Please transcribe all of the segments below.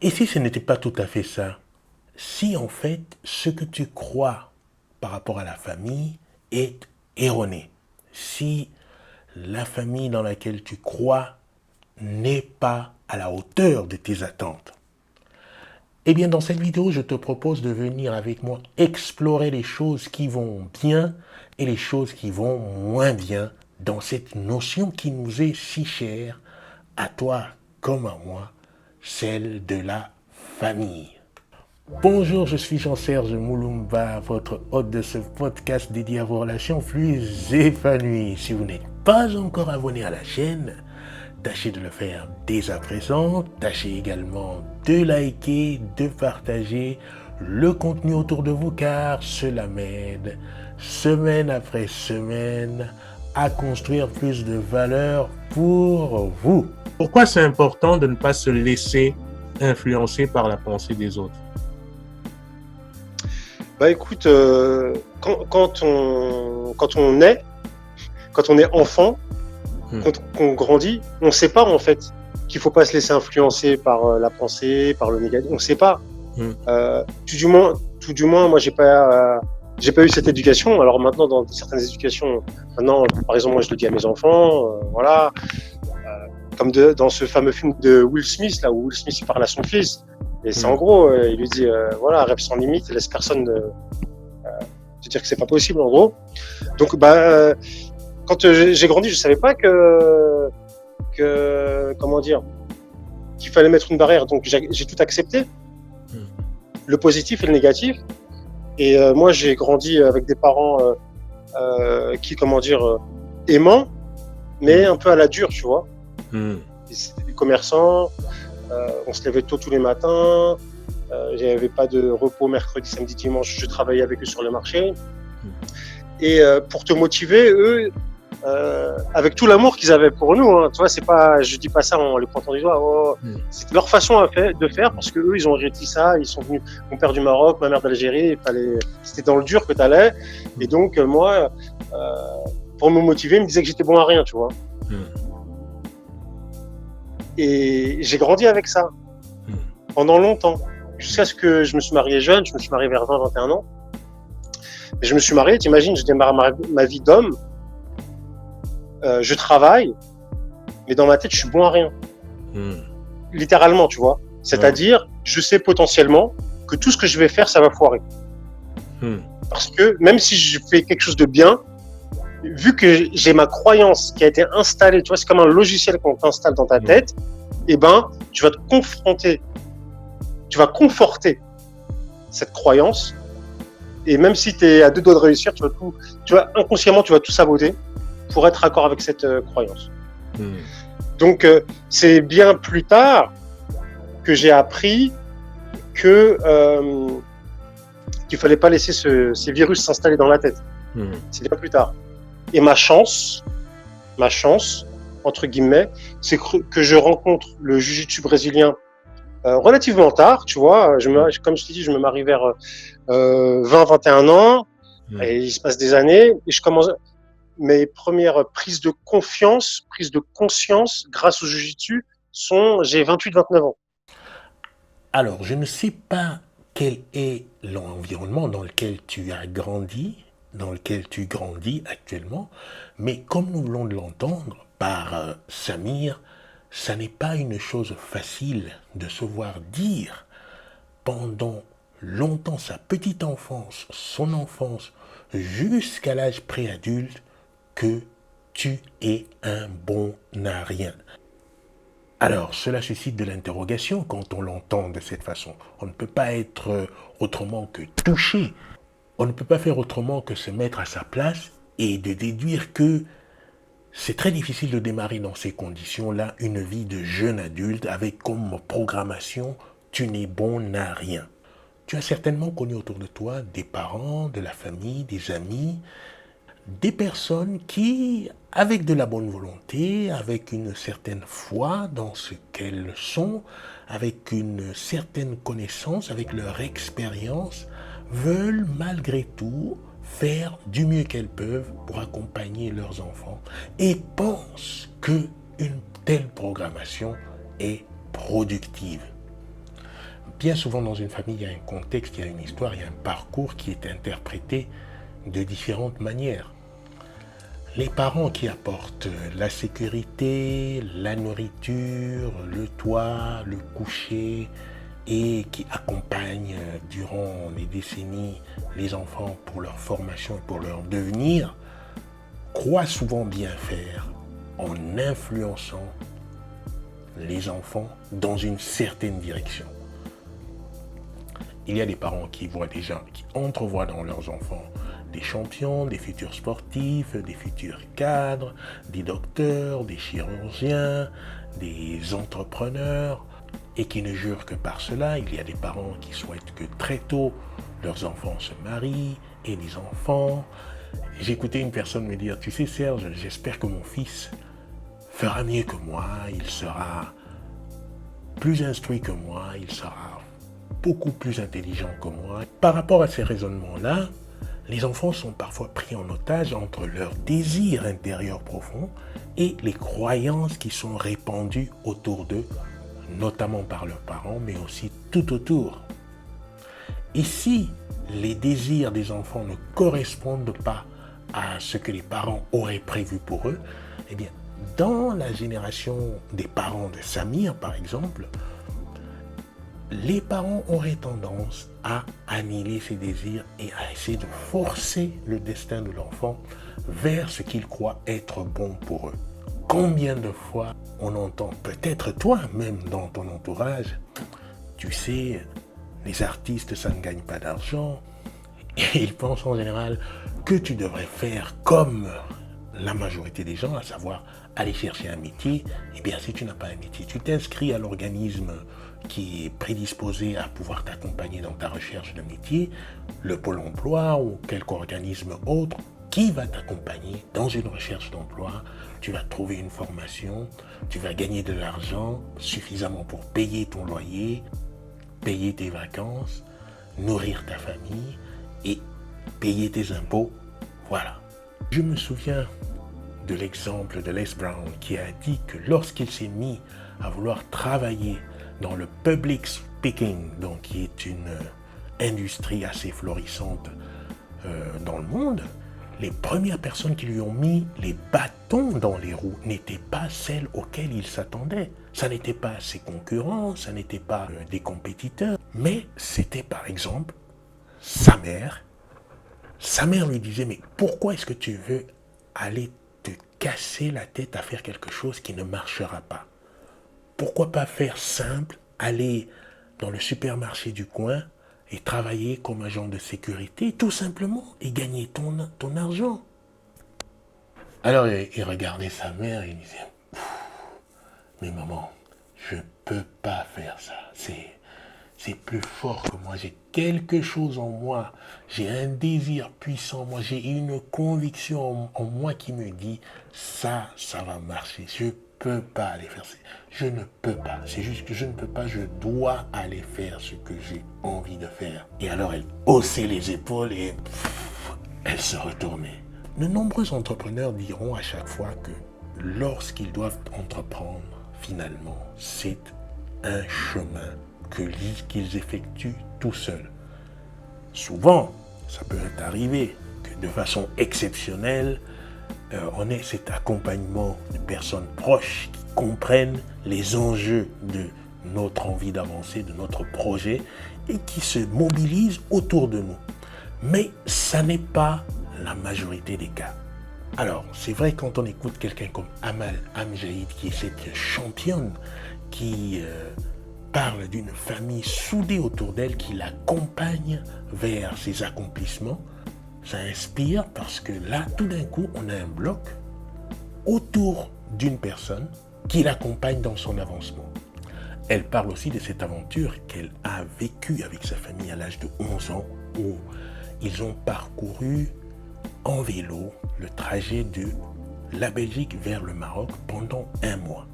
Et si ce n'était pas tout à fait ça? Si en fait, ce que tu crois par rapport à la famille est erroné. Si la famille dans laquelle tu crois n'est pas à la hauteur de tes attentes. Eh bien, dans cette vidéo, je te propose de venir avec moi explorer les choses qui vont bien et les choses qui vont moins bien dans cette notion qui nous est si chère, à toi comme à moi, celle de la famille. Bonjour, je suis Jean-Serge Moulumba, votre hôte de ce podcast dédié à vos relations plus épanouies. Si vous n'êtes pas encore abonné à la chaîne, tâchez de le faire dès à présent. Tâchez également de liker, de partager le contenu autour de vous car cela m'aide, semaine après semaine, à construire plus de valeur pour vous. Pourquoi c'est important de ne pas se laisser influencer par la pensée des autres? Bah écoute, quand on est enfant, quand on grandit, on ne sait pas en fait qu'il faut pas se laisser influencer par la pensée, par le négatif. On ne sait pas. Tout du moins, moi j'ai pas eu cette éducation. Alors maintenant, dans certaines éducations, par exemple, moi je le dis à mes enfants, voilà, comme dans ce fameux film de Will Smith là où Will Smith il parle à son fils. Et c'est en gros, il lui dit, voilà, rêve sans limite, laisse personne te dire que c'est pas possible, en gros. Donc, quand j'ai grandi, je savais pas comment dire, qu'il fallait mettre une barrière. Donc, j'ai tout accepté, le positif et le négatif. Et moi, j'ai grandi avec des parents qui, aimants, mais un peu à la dure, tu vois. C'était des commerçants. On se levait tôt tous les matins. Il n'y avait pas de repos mercredi, samedi, dimanche. Je travaillais avec eux sur le marché. Et pour te motiver, eux, avec tout l'amour qu'ils avaient pour nous, hein, tu vois, c'est pas, je dis pas ça en les pointant du doigt. C'est leur façon de faire parce que eux, ils ont hérité ça. Ils sont venus, mon père du Maroc, ma mère d'Algérie. C'était dans le dur que t'allais. Et donc moi, pour me motiver, ils me disaient que j'étais bon à rien, tu vois. Et j'ai grandi avec ça pendant longtemps, jusqu'à ce que je me suis marié jeune. Je me suis marié vers 20-21 ans. Et je me suis marié, t'imagines, je démarre ma vie d'homme. Je travaille, mais dans ma tête, je suis bon à rien. Littéralement, tu vois. C'est-à-dire, je sais potentiellement que tout ce que je vais faire, ça va foirer. Parce que même si je fais quelque chose de bien, vu que j'ai ma croyance qui a été installée, tu vois, c'est comme un logiciel qu'on t'installe dans ta tête, et tu vas te confronter, tu vas conforter cette croyance, et même si tu es à 2 doigts de réussir, inconsciemment, tu vas tout saboter pour être d'accord avec cette croyance. Donc, c'est bien plus tard que j'ai appris qu'il fallait pas laisser ces virus s'installer dans la tête. C'est bien plus tard. Et ma chance, entre guillemets, c'est que je rencontre le jiu-jitsu brésilien relativement tard, tu vois. Comme je t'ai dit, je me marie vers 20-21 ans, et il se passe des années, et je commence mes premières prises de conscience grâce au jiu-jitsu j'ai 28-29 ans. Alors, je ne sais pas quel est l'environnement dans lequel tu as grandi, dans lequel tu grandis actuellement, mais comme nous voulons de l'entendre par Samir, ça n'est pas une chose facile de se voir dire pendant longtemps sa petite enfance, son enfance, jusqu'à l'âge préadulte, que tu es un bon à rien. Alors, cela suscite de l'interrogation quand on l'entend de cette façon. On ne peut pas être autrement que touché. On ne peut pas faire autrement que se mettre à sa place et de déduire que c'est très difficile de démarrer dans ces conditions-là une vie de jeune adulte avec comme programmation « tu n'es bon à rien ». Tu as certainement connu autour de toi des parents, de la famille, des amis, des personnes qui, avec de la bonne volonté, avec une certaine foi dans ce qu'elles sont, avec une certaine connaissance, avec leur expérience, veulent malgré tout faire du mieux qu'elles peuvent pour accompagner leurs enfants et pensent qu'une telle programmation est productive. bien souvent dans une famille, il y a un contexte, il y a une histoire, il y a un parcours qui est interprété de différentes manières. Les parents qui apportent la sécurité, la nourriture, le toit, le coucher et qui accompagnent durant les décennies les enfants pour leur formation et pour leur devenir, croient souvent bien faire en influençant les enfants dans une certaine direction. Il y a des parents qui voient déjà, qui entrevoient dans leurs enfants des champions, des futurs sportifs, des futurs cadres, des docteurs, des chirurgiens, des entrepreneurs, et qui ne jurent que par cela. Il y a des parents qui souhaitent que très tôt, leurs enfants se marient et des enfants. J'ai écouté une personne me dire, tu sais Serge, j'espère que mon fils fera mieux que moi, il sera plus instruit que moi, il sera beaucoup plus intelligent que moi. Par rapport à ces raisonnements-là, les enfants sont parfois pris en otage entre leurs désirs intérieurs profonds et les croyances qui sont répandues autour d'eux, notamment par leurs parents, mais aussi tout autour. Et si les désirs des enfants ne correspondent pas à ce que les parents auraient prévu pour eux, eh bien, dans la génération des parents de Samir, par exemple, les parents auraient tendance à annihiler ces désirs et à essayer de forcer le destin de l'enfant vers ce qu'ils croient être bon pour eux. Combien de fois on entend, peut-être toi-même dans ton entourage, tu sais, les artistes, ça ne gagne pas d'argent, et ils pensent en général que tu devrais faire comme la majorité des gens, à savoir aller chercher un métier. Eh bien, si tu n'as pas un métier, tu t'inscris à l'organisme qui est prédisposé à pouvoir t'accompagner dans ta recherche de métier, le Pôle emploi ou quelque organisme autre qui va t'accompagner dans une recherche d'emploi. Tu vas trouver une formation, tu vas gagner de l'argent suffisamment pour payer ton loyer, payer tes vacances, nourrir ta famille et payer tes impôts. Voilà. Je me souviens de l'exemple de Les Brown qui a dit que lorsqu'il s'est mis à vouloir travailler dans le public speaking, donc qui est une industrie assez florissante dans le monde, les premières personnes qui lui ont mis les bâtons dans les roues n'étaient pas celles auxquelles il s'attendait. Ça n'était pas ses concurrents, ça n'était pas des compétiteurs, mais c'était par exemple sa mère. Sa mère lui disait, mais pourquoi est-ce que tu veux aller te casser la tête à faire quelque chose qui ne marchera pas? Pourquoi pas faire simple, aller dans le supermarché du coin et travailler comme agent de sécurité, tout simplement, et gagner ton argent? Alors il regardait sa mère et il disait, mais maman, je ne peux pas faire ça, c'est plus fort que moi, j'ai quelque chose en moi, j'ai un désir puissant en moi, j'ai une conviction en moi qui me dit, ça va marcher, je peux pas aller faire ça, je ne peux pas, c'est juste que je ne peux pas, je dois aller faire ce que j'ai envie de faire. Et alors elle haussait les épaules et elle se retournait. De nombreux entrepreneurs diront à chaque fois que lorsqu'ils doivent entreprendre, finalement, c'est un chemin qu'ils effectuent tout seuls. Souvent, ça peut arriver que de façon exceptionnelle, on ait cet accompagnement de personnes proches qui comprennent les enjeux de notre envie d'avancer, de notre projet et qui se mobilisent autour de nous. Mais ça n'est pas la majorité des cas. Alors, c'est vrai quand on écoute quelqu'un comme Amal Amjaïd, qui est cette championne qui parle d'une famille soudée autour d'elle, qui l'accompagne vers ses accomplissements, ça inspire parce que là, tout d'un coup, on a un bloc autour d'une personne qui l'accompagne dans son avancement. Elle parle aussi de cette aventure qu'elle a vécue avec sa famille à l'âge de 11 ans, où ils ont parcouru en vélo le trajet de la Belgique vers le Maroc pendant 1 mois.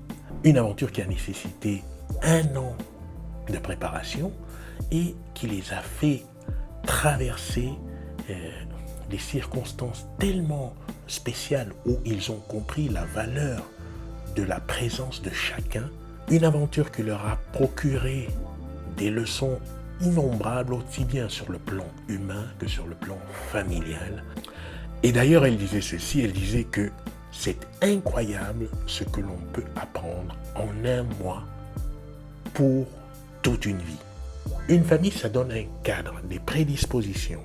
Une aventure qui a nécessité 1 an de préparation et qui les a fait traverser des circonstances tellement spéciales où ils ont compris la valeur de la présence de chacun. Une aventure qui leur a procuré des leçons innombrables, aussi bien sur le plan humain que sur le plan familial. Et d'ailleurs, elle disait ceci, elle disait que c'est incroyable ce que l'on peut apprendre en un mois pour toute une vie. Une famille, ça donne un cadre, des prédispositions,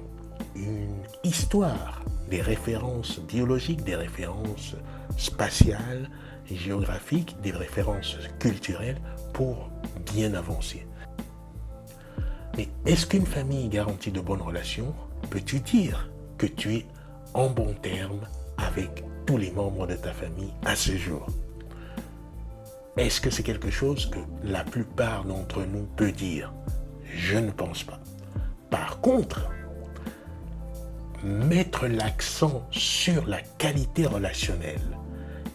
une histoire, des références biologiques, des références spatiales, géographiques, des références culturelles pour bien avancer. Mais est-ce qu'une famille garantit de bonnes relations? Peux-tu dire que tu es en bon terme avec tous les membres de ta famille à ce jour? Est-ce que c'est quelque chose que la plupart d'entre nous peut dire? Je ne pense pas. Par contre, mettre l'accent sur la qualité relationnelle,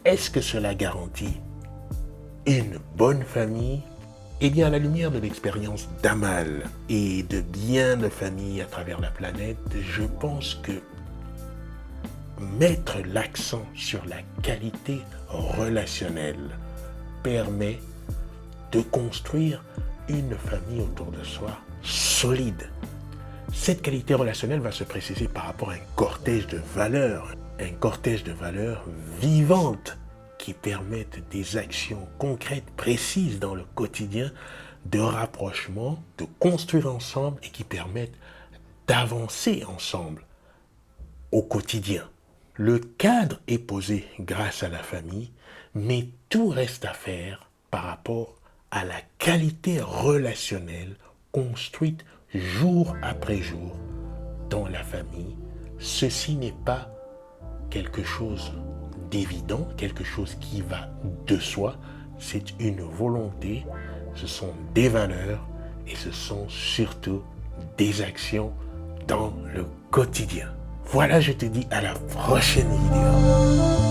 est-ce que cela garantit une bonne famille? Eh bien, à la lumière de l'expérience d'Amal et de bien de familles à travers la planète, je pense que mettre l'accent sur la qualité relationnelle permet de construire une famille autour de soi solide. Cette qualité relationnelle va se préciser par rapport à un cortège de valeurs vivantes qui permettent des actions concrètes, précises dans le quotidien, de rapprochement, de construire ensemble et qui permettent d'avancer ensemble au quotidien. Le cadre est posé grâce à la famille, mais tout reste à faire par rapport à la qualité relationnelle construite jour après jour dans la famille. Ceci n'est pas quelque chose d'évident, quelque chose qui va de soi. C'est une volonté, ce sont des valeurs et ce sont surtout des actions dans le quotidien. Voilà, je te dis à la prochaine vidéo.